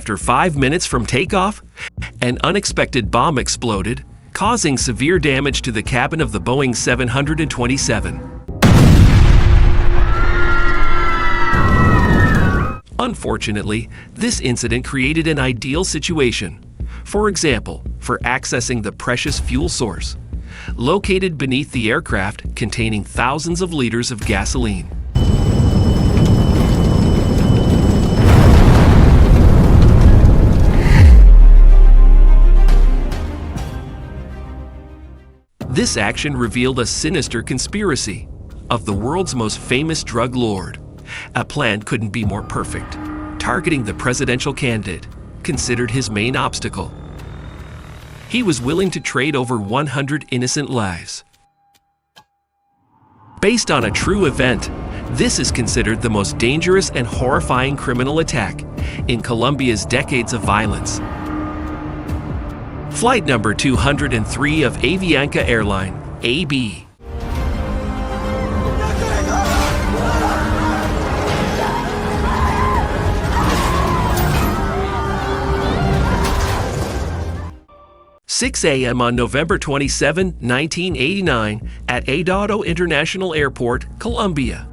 After 5 minutes from takeoff, an unexpected bomb exploded, causing severe damage to the cabin of the Boeing 727. Unfortunately, this incident created an ideal situation. For example, for accessing the precious fuel source, located beneath the aircraft containing thousands of liters of gasoline. This action revealed a sinister conspiracy of the world's most famous drug lord. A plan couldn't be more perfect. Targeting the presidential candidate, considered his main obstacle. He was willing to trade over 100 innocent lives. Based on a true event, this is considered the most dangerous and horrifying criminal attack in Colombia's decades of violence. Flight number 203 of Avianca Airline, AB. "6 a.m. on November 27, 1989, at Adado International Airport, Colombia.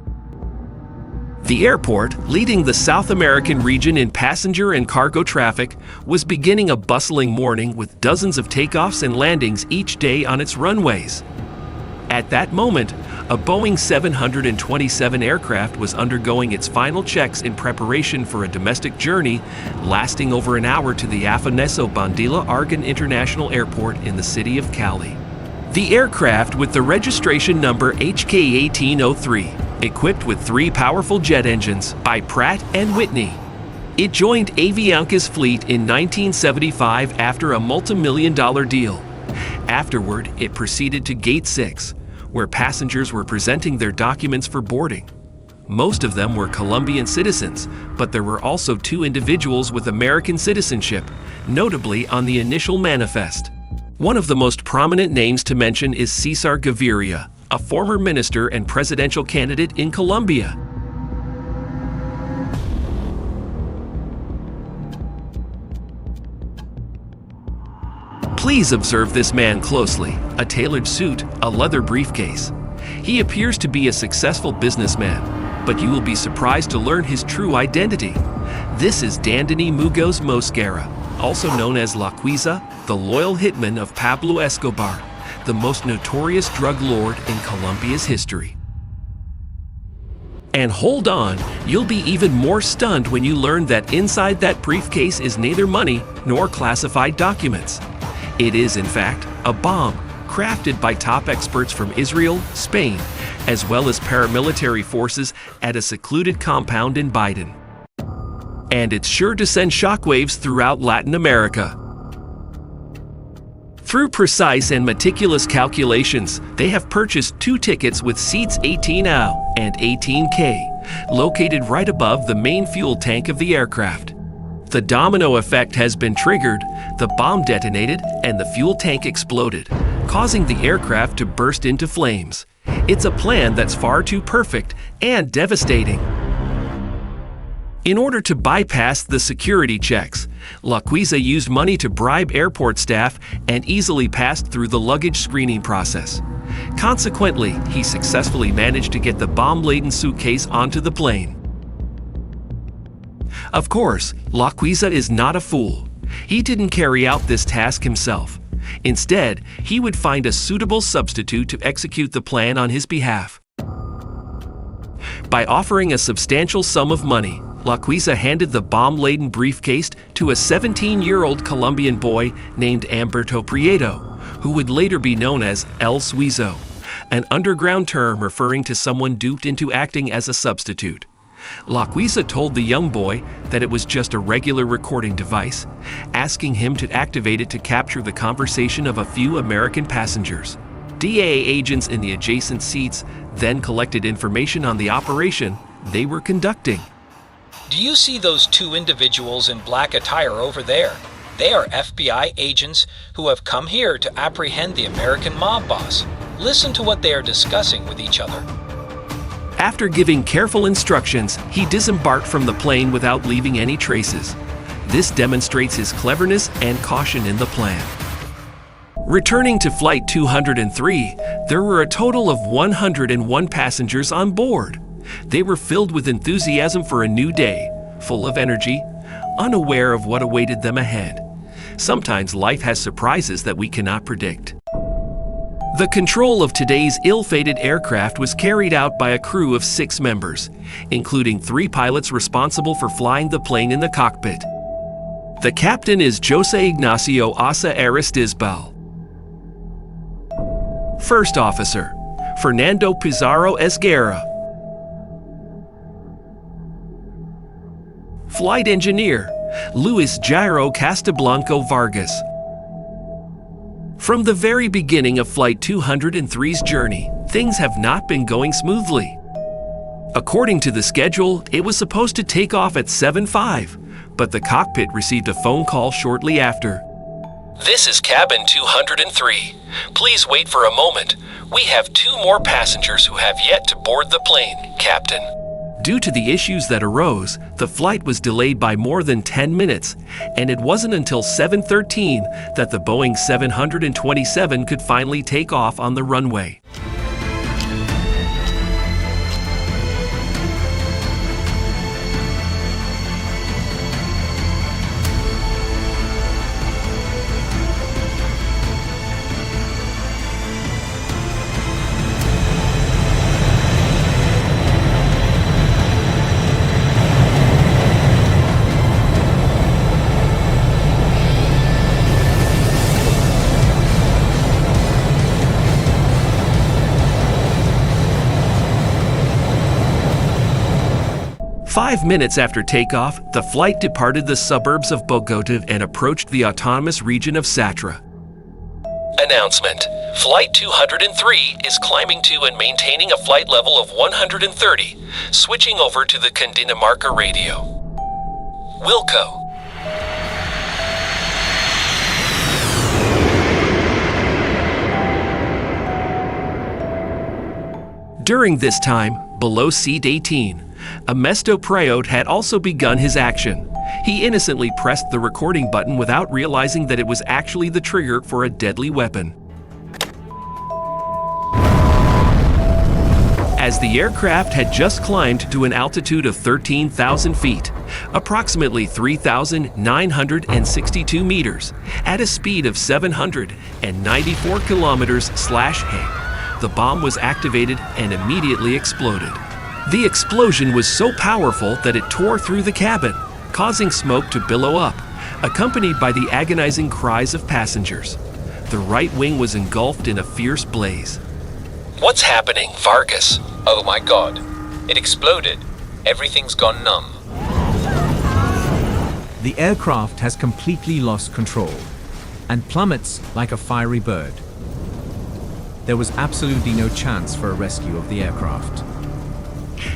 The airport, leading the South American region in passenger and cargo traffic, was beginning a bustling morning with dozens of takeoffs and landings each day on its runways. At that moment, a Boeing 727 aircraft was undergoing its final checks in preparation for a domestic journey lasting over an hour to the Afonso Bandila Argan International Airport in the city of Cali. The aircraft, with the registration number HK1803, equipped with 3 powerful jet engines by Pratt & Whitney. It joined Avianca's fleet in 1975 after a multi-million-dollar deal. Afterward, it proceeded to Gate 6, where passengers were presenting their documents for boarding. Most of them were Colombian citizens, but there were also 2 individuals with American citizenship, notably on the initial manifest. One of the most prominent names to mention is Cesar Gaviria, a former minister and presidential candidate in Colombia. Please observe this man closely. A tailored suit, a leather briefcase. He appears to be a successful businessman, but you will be surprised to learn his true identity. This is Dandini Mugos Mosquera, also known as La Quiza, the loyal hitman of Pablo Escobar, the most notorious drug lord in Colombia's history. And hold on, you'll be even more stunned when you learn that inside that briefcase is neither money nor classified documents. It is, in fact, a bomb crafted by top experts from Israel, Spain, as well as paramilitary forces at a secluded compound in Biden. And it's sure to send shockwaves throughout Latin America. Through precise and meticulous calculations, they have purchased 2 tickets with seats 18A and 18K, located right above the main fuel tank of the aircraft. The domino effect has been triggered, the bomb detonated, and the fuel tank exploded, causing the aircraft to burst into flames. It's a plan that's far too perfect and devastating. In order to bypass the security checks, La Quiza used money to bribe airport staff and easily passed through the luggage screening process. Consequently, he successfully managed to get the bomb-laden suitcase onto the plane. Of course, La Quiza is not a fool. He didn't carry out this task himself. Instead, he would find a suitable substitute to execute the plan on his behalf. By offering a substantial sum of money, La Quiza handed the bomb-laden briefcase to a 17-year-old Colombian boy named Humberto Prieto, who would later be known as El Suizo, an underground term referring to someone duped into acting as a substitute. La Quiza told the young boy that it was just a regular recording device, asking him to activate it to capture the conversation of a few American passengers. DEA agents in the adjacent seats then collected information on the operation they were conducting. Do you see those 2 individuals in black attire over there? They are FBI agents who have come here to apprehend the American mob boss. Listen to what they are discussing with each other. After giving careful instructions, he disembarked from the plane without leaving any traces. This demonstrates his cleverness and caution in the plan. Returning to Flight 203, there were a total of 101 passengers on board. They were filled with enthusiasm for a new day, full of energy, unaware of what awaited them ahead. Sometimes life has surprises that we cannot predict. The control of today's ill-fated aircraft was carried out by a crew of 6 members, including 3 pilots responsible for flying the plane in the cockpit. The captain is Jose Ignacio Asa Aristizbal. First Officer, Fernando Pizarro Esguerra. Flight Engineer, Luis Jairo Castablanco Vargas. From the very beginning of Flight 203's journey, things have not been going smoothly. According to the schedule, it was supposed to take off at 7:05, but the cockpit received a phone call shortly after. This is cabin 203. Please wait for a moment. We have 2 more passengers who have yet to board the plane, Captain. Due to the issues that arose, the flight was delayed by more than 10 minutes, and it wasn't until 7:13 that the Boeing 727 could finally take off on the runway. Five minutes after takeoff, the flight departed the suburbs of Bogota and approached the autonomous region of Satra. Announcement. Flight 203 is climbing to and maintaining a flight level of 130, switching over to the Cundinamarca radio. Wilco. During this time, below Seat 18, Ernesto Prayot had also begun his action. He innocently pressed the recording button without realizing that it was actually the trigger for a deadly weapon. As the aircraft had just climbed to an altitude of 13,000 feet, approximately 3,962 meters, at a speed of 794 kilometers/h, the bomb was activated and immediately exploded. The explosion was so powerful that it tore through the cabin, causing smoke to billow up, accompanied by the agonizing cries of passengers. The right wing was engulfed in a fierce blaze. What's happening, Vargas? Oh my God. It exploded. Everything's gone numb. The aircraft has completely lost control and plummets like a fiery bird. There was absolutely no chance for a rescue of the aircraft.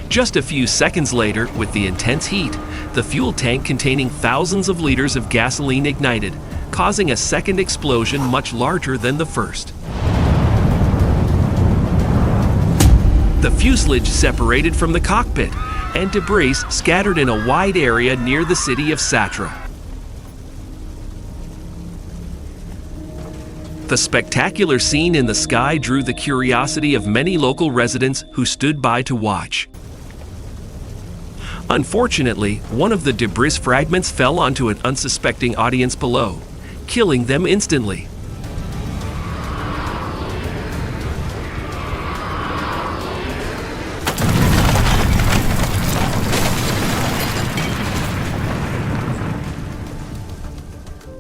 Just a few seconds later, with the intense heat, the fuel tank containing thousands of liters of gasoline ignited, causing a second explosion much larger than the first. The fuselage separated from the cockpit, and debris scattered in a wide area near the city of Satra. The spectacular scene in the sky drew the curiosity of many local residents who stood by to watch. Unfortunately, one of the debris fragments fell onto an unsuspecting audience below, killing them instantly.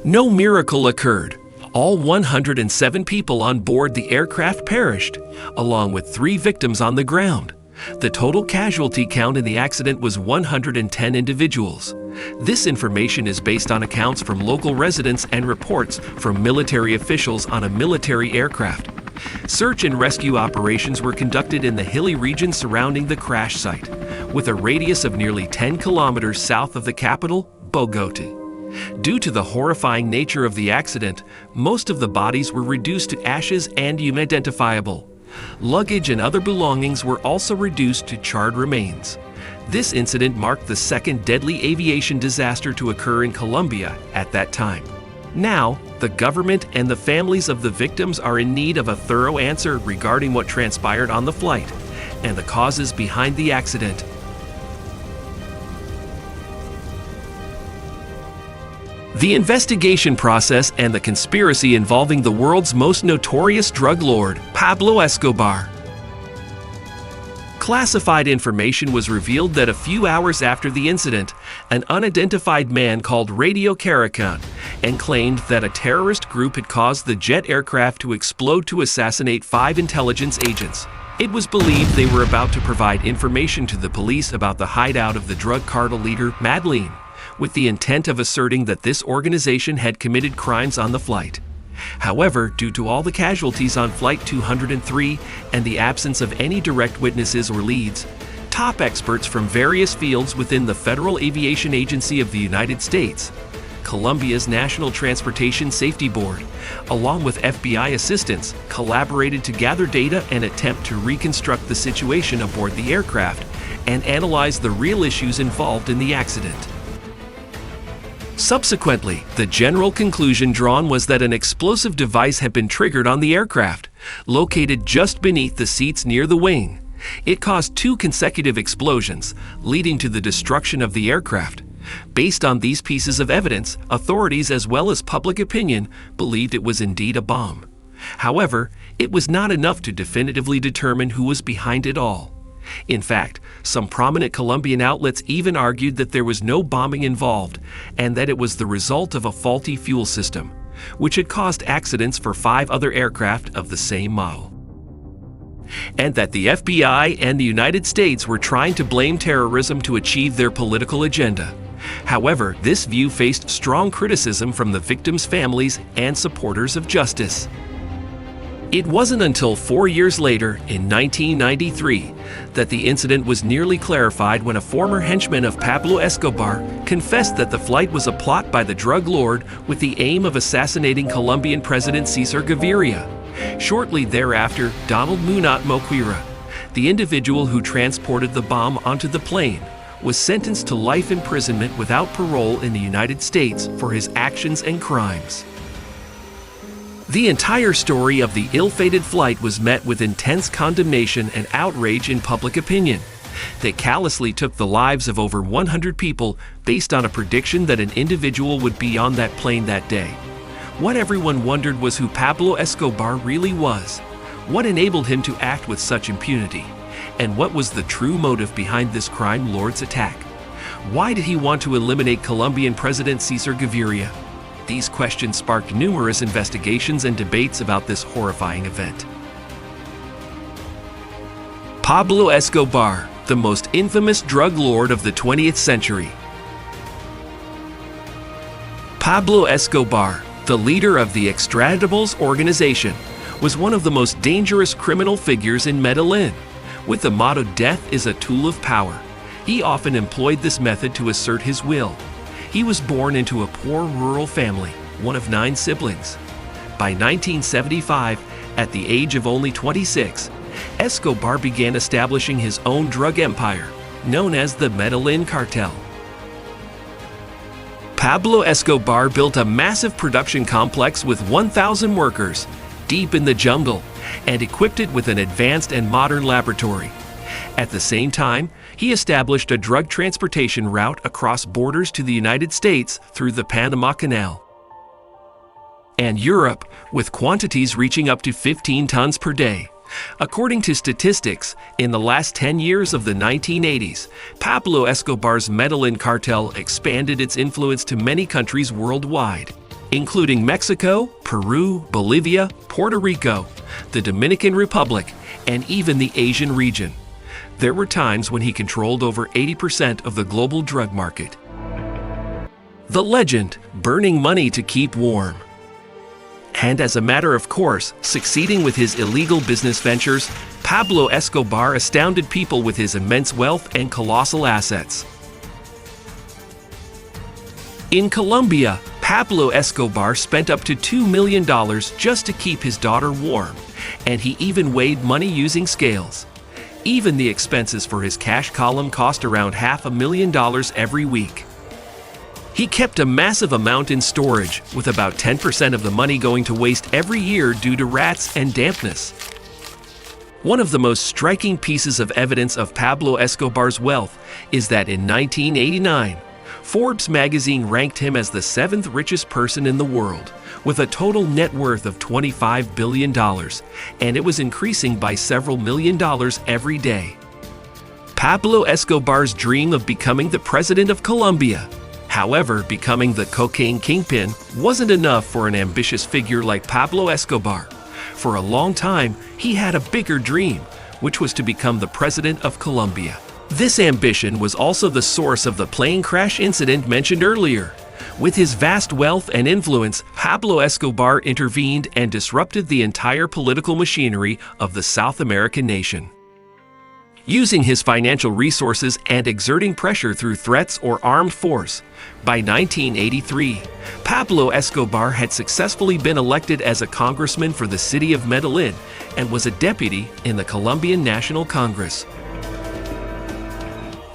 No miracle occurred. All 107 people on board the aircraft perished, along with 3 victims on the ground. The total casualty count in the accident was 110 individuals. This information is based on accounts from local residents and reports from military officials on a military aircraft. Search and rescue operations were conducted in the hilly region surrounding the crash site, with a radius of nearly 10 kilometers south of the capital, Bogota. Due to the horrifying nature of the accident, most of the bodies were reduced to ashes and unidentifiable. Luggage and other belongings were also reduced to charred remains. This incident marked the second deadly aviation disaster to occur in Colombia at that time. Now, the government and the families of the victims are in need of a thorough answer regarding what transpired on the flight and the causes behind the accident. The investigation process and the conspiracy involving the world's most notorious drug lord, Pablo Escobar. Classified information was revealed that a few hours after the incident, an unidentified man called Radio Caracon and claimed that a terrorist group had caused the jet aircraft to explode to assassinate 5 intelligence agents. It was believed they were about to provide information to the police about the hideout of the drug cartel leader, Medellin, with the intent of asserting that this organization had committed crimes on the flight. However, due to all the casualties on Flight 203 and the absence of any direct witnesses or leads, top experts from various fields within the Federal Aviation Agency of the United States, Colombia's National Transportation Safety Board, along with FBI assistants, collaborated to gather data and attempt to reconstruct the situation aboard the aircraft and analyze the real issues involved in the accident. Subsequently, the general conclusion drawn was that an explosive device had been triggered on the aircraft, located just beneath the seats near the wing. It caused 2 consecutive explosions, leading to the destruction of the aircraft. Based on these pieces of evidence, authorities as well as public opinion believed it was indeed a bomb. However, it was not enough to definitively determine who was behind it all. In fact, some prominent Colombian outlets even argued that there was no bombing involved and that it was the result of a faulty fuel system, which had caused accidents for 5 other aircraft of the same model. And that the FBI and the United States were trying to blame terrorism to achieve their political agenda. However, this view faced strong criticism from the victims' families and supporters of justice. It wasn't until 4 years later, in 1993, that the incident was nearly clarified when a former henchman of Pablo Escobar confessed that the flight was a plot by the drug lord with the aim of assassinating Colombian President Cesar Gaviria. Shortly thereafter, Donald Munot Moquira, the individual who transported the bomb onto the plane, was sentenced to life imprisonment without parole in the United States for his actions and crimes. The entire story of the ill-fated flight was met with intense condemnation and outrage in public opinion. They callously took the lives of over 100 people based on a prediction that an individual would be on that plane that day. What everyone wondered was who Pablo Escobar really was. What enabled him to act with such impunity? And what was the true motive behind this crime lord's attack? Why did he want to eliminate Colombian President Cesar Gaviria? These questions sparked numerous investigations and debates about this horrifying event. Pablo Escobar, the most infamous drug lord of the 20th century. Pablo Escobar, the leader of the Extraditables organization, was one of the most dangerous criminal figures in Medellin. With the motto "Death is a tool of power," he often employed this method to assert his will. He was born into a poor rural family, one of 9 siblings. By 1975, at the age of only 26, Escobar began establishing his own drug empire, known as the Medellin Cartel. Pablo Escobar built a massive production complex with 1,000 workers, deep in the jungle, and equipped it with an advanced and modern laboratory. At the same time, he established a drug transportation route across borders to the United States through the Panama Canal and Europe, with quantities reaching up to 15 tons per day. According to statistics, in the last 10 years of the 1980s, Pablo Escobar's Medellin cartel expanded its influence to many countries worldwide, including Mexico, Peru, Bolivia, Puerto Rico, the Dominican Republic, and even the Asian region. There were times when he controlled over 80% of the global drug market. The legend, burning money to keep warm. And as a matter of course, succeeding with his illegal business ventures, Pablo Escobar astounded people with his immense wealth and colossal assets. In Colombia, Pablo Escobar spent up to $2 million just to keep his daughter warm, and he even weighed money using scales. Even the expenses for his cash column cost around $500,000 every week. He kept a massive amount in storage, with about 10% of the money going to waste every year due to rats and dampness. One of the most striking pieces of evidence of Pablo Escobar's wealth is that in 1989, Forbes magazine ranked him as the 7th richest person in the world, with a total net worth of $25 billion, and it was increasing by several $1,000,000 every day. Pablo Escobar's dream of becoming the president of Colombia. However, becoming the cocaine kingpin wasn't enough for an ambitious figure like Pablo Escobar. For a long time, he had a bigger dream, which was to become the president of Colombia. This ambition was also the source of the plane crash incident mentioned earlier. With his vast wealth and influence, Pablo Escobar intervened and disrupted the entire political machinery of the South American nation. Using his financial resources and exerting pressure through threats or armed force, by 1983, Pablo Escobar had successfully been elected as a congressman for the city of Medellin and was a deputy in the Colombian National Congress.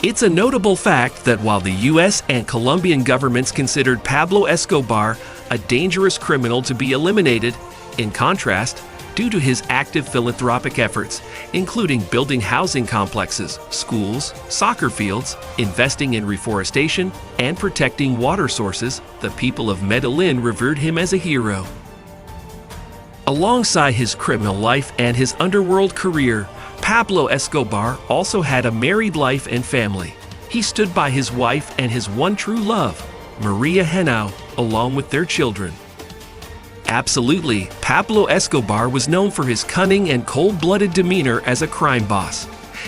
It's a notable fact that while the U.S. and Colombian governments considered Pablo Escobar a dangerous criminal to be eliminated, in contrast, due to his active philanthropic efforts, including building housing complexes, schools, soccer fields, investing in reforestation, and protecting water sources, the people of Medellin revered him as a hero. Alongside his criminal life and his underworld career, Pablo Escobar also had a married life and family. He stood by his wife and his one true love, Maria Henao, along with their children. Absolutely, Pablo Escobar was known for his cunning and cold-blooded demeanor as a crime boss.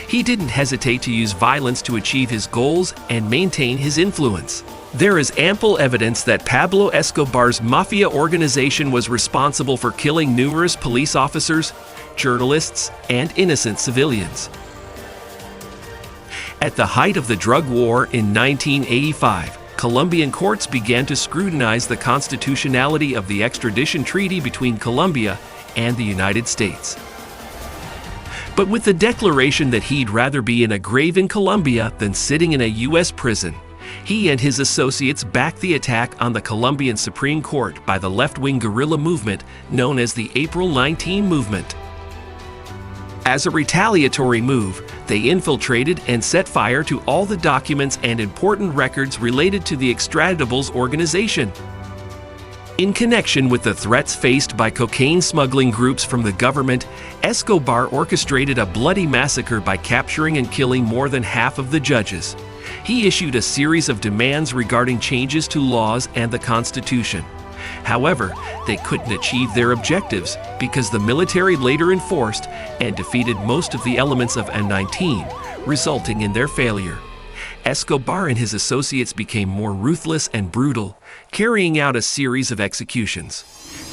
He didn't hesitate to use violence to achieve his goals and maintain his influence. There is ample evidence that Pablo Escobar's mafia organization was responsible for killing numerous police officers, journalists, and innocent civilians. At the height of the drug war in 1985, Colombian courts began to scrutinize the constitutionality of the extradition treaty between Colombia and the United States. But with the declaration that he'd rather be in a grave in Colombia than sitting in a U.S. prison, he and his associates backed the attack on the Colombian Supreme Court by the left-wing guerrilla movement known as the April 19 Movement. As a retaliatory move, they infiltrated and set fire to all the documents and important records related to the extraditables organization. In connection with the threats faced by cocaine smuggling groups from the government, Escobar orchestrated a bloody massacre by capturing and killing more than half of the judges. He issued a series of demands regarding changes to laws and the Constitution. However, they couldn't achieve their objectives because the military later enforced and defeated most of the elements of N19, resulting in their failure. Escobar and his associates became more ruthless and brutal, carrying out a series of executions.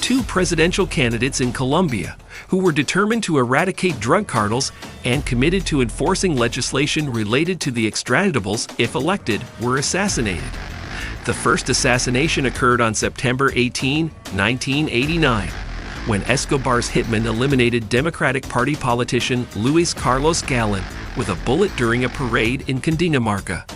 Two presidential candidates in Colombia, who were determined to eradicate drug cartels and committed to enforcing legislation related to the extraditables if elected, were assassinated. The first assassination occurred on September 18, 1989, when Escobar's hitmen eliminated Democratic Party politician Luis Carlos Galán with a bullet during a parade in Cundinamarca.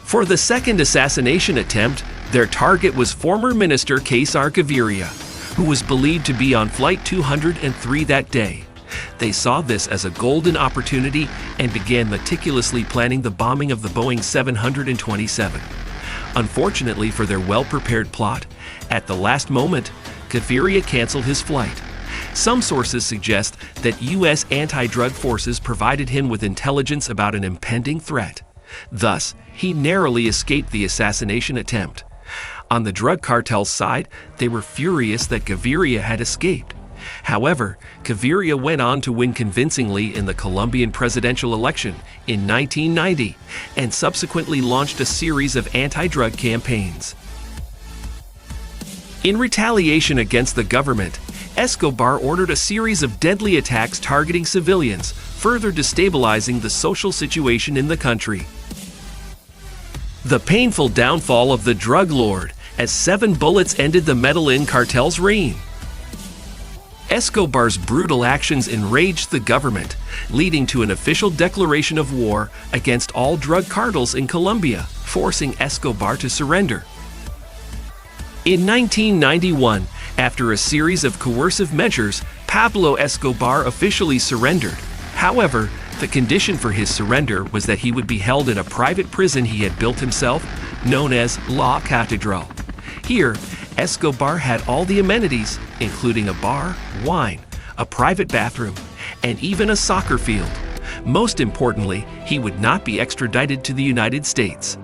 For the second assassination attempt, their target was former Minister Cesar Gaviria, who was believed to be on Flight 203 that day. They saw this as a golden opportunity and began meticulously planning the bombing of the Boeing 727. Unfortunately for their well-prepared plot, at the last moment, Gaviria canceled his flight. Some sources suggest that U.S. anti-drug forces provided him with intelligence about an impending threat. Thus, he narrowly escaped the assassination attempt. On the drug cartel's side, they were furious that Gaviria had escaped. However, Gaviria went on to win convincingly in the Colombian presidential election in 1990 and subsequently launched a series of anti-drug campaigns. In retaliation against the government, Escobar ordered a series of deadly attacks targeting civilians, further destabilizing the social situation in the country. The painful downfall of the drug lord, as 7 bullets ended the Medellin cartel's reign. Escobar's brutal actions enraged the government, leading to an official declaration of war against all drug cartels in Colombia, forcing Escobar to surrender. In 1991, after a series of coercive measures, Pablo Escobar officially surrendered. However, the condition for his surrender was that he would be held in a private prison he had built himself, known as La Catedral. Here, Escobar had all the amenities, including a bar, wine, a private bathroom, and even a soccer field. Most importantly, he would not be extradited to the United States.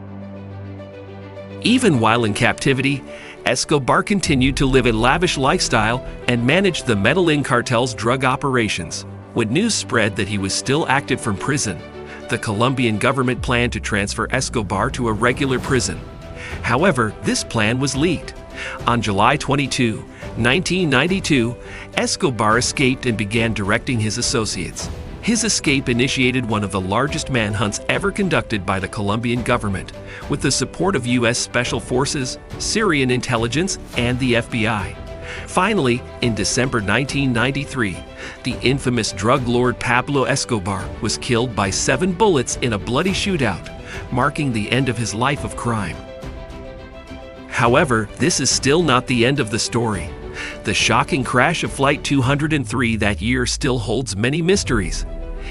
Even while in captivity, Escobar continued to live a lavish lifestyle and managed the Medellin cartel's drug operations. When news spread that he was still active from prison, the Colombian government planned to transfer Escobar to a regular prison. However, this plan was leaked. On July 22, 1992, Escobar escaped and began directing his associates. His escape initiated one of the largest manhunts ever conducted by the Colombian government, with the support of U.S. Special Forces, Syrian intelligence, and the FBI. Finally, in December 1993, the infamous drug lord Pablo Escobar was killed by 7 bullets in a bloody shootout, marking the end of his life of crime. However, this is still not the end of the story. The shocking crash of Flight 203 that year still holds many mysteries.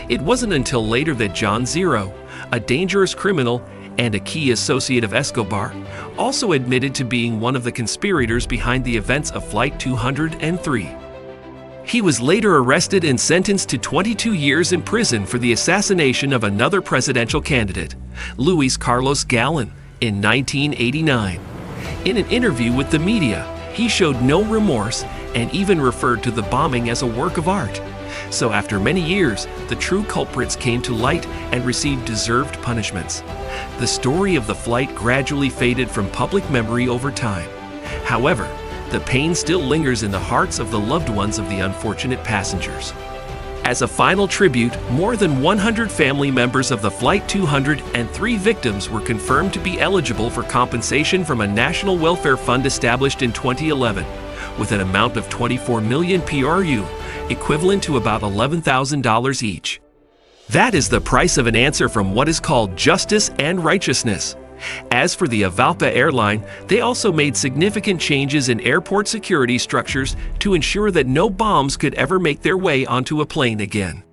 It wasn't until later that John Zero, a dangerous criminal and a key associate of Escobar, also admitted to being one of the conspirators behind the events of Flight 203. He was later arrested and sentenced to 22 years in prison for the assassination of another presidential candidate, Luis Carlos Galán, in 1989. In an interview with the media, he showed no remorse and even referred to the bombing as a work of art. So after many years, the true culprits came to light and received deserved punishments. The story of the flight gradually faded from public memory over time. However, the pain still lingers in the hearts of the loved ones of the unfortunate passengers. As a final tribute, more than 100 family members of the Flight 203 victims were confirmed to be eligible for compensation from a national welfare fund established in 2011, with an amount of 24 million PRU, equivalent to about $11,000 each. That is the price of an answer from what is called justice and righteousness. As for the Avalpa airline, they also made significant changes in airport security structures to ensure that no bombs could ever make their way onto a plane again.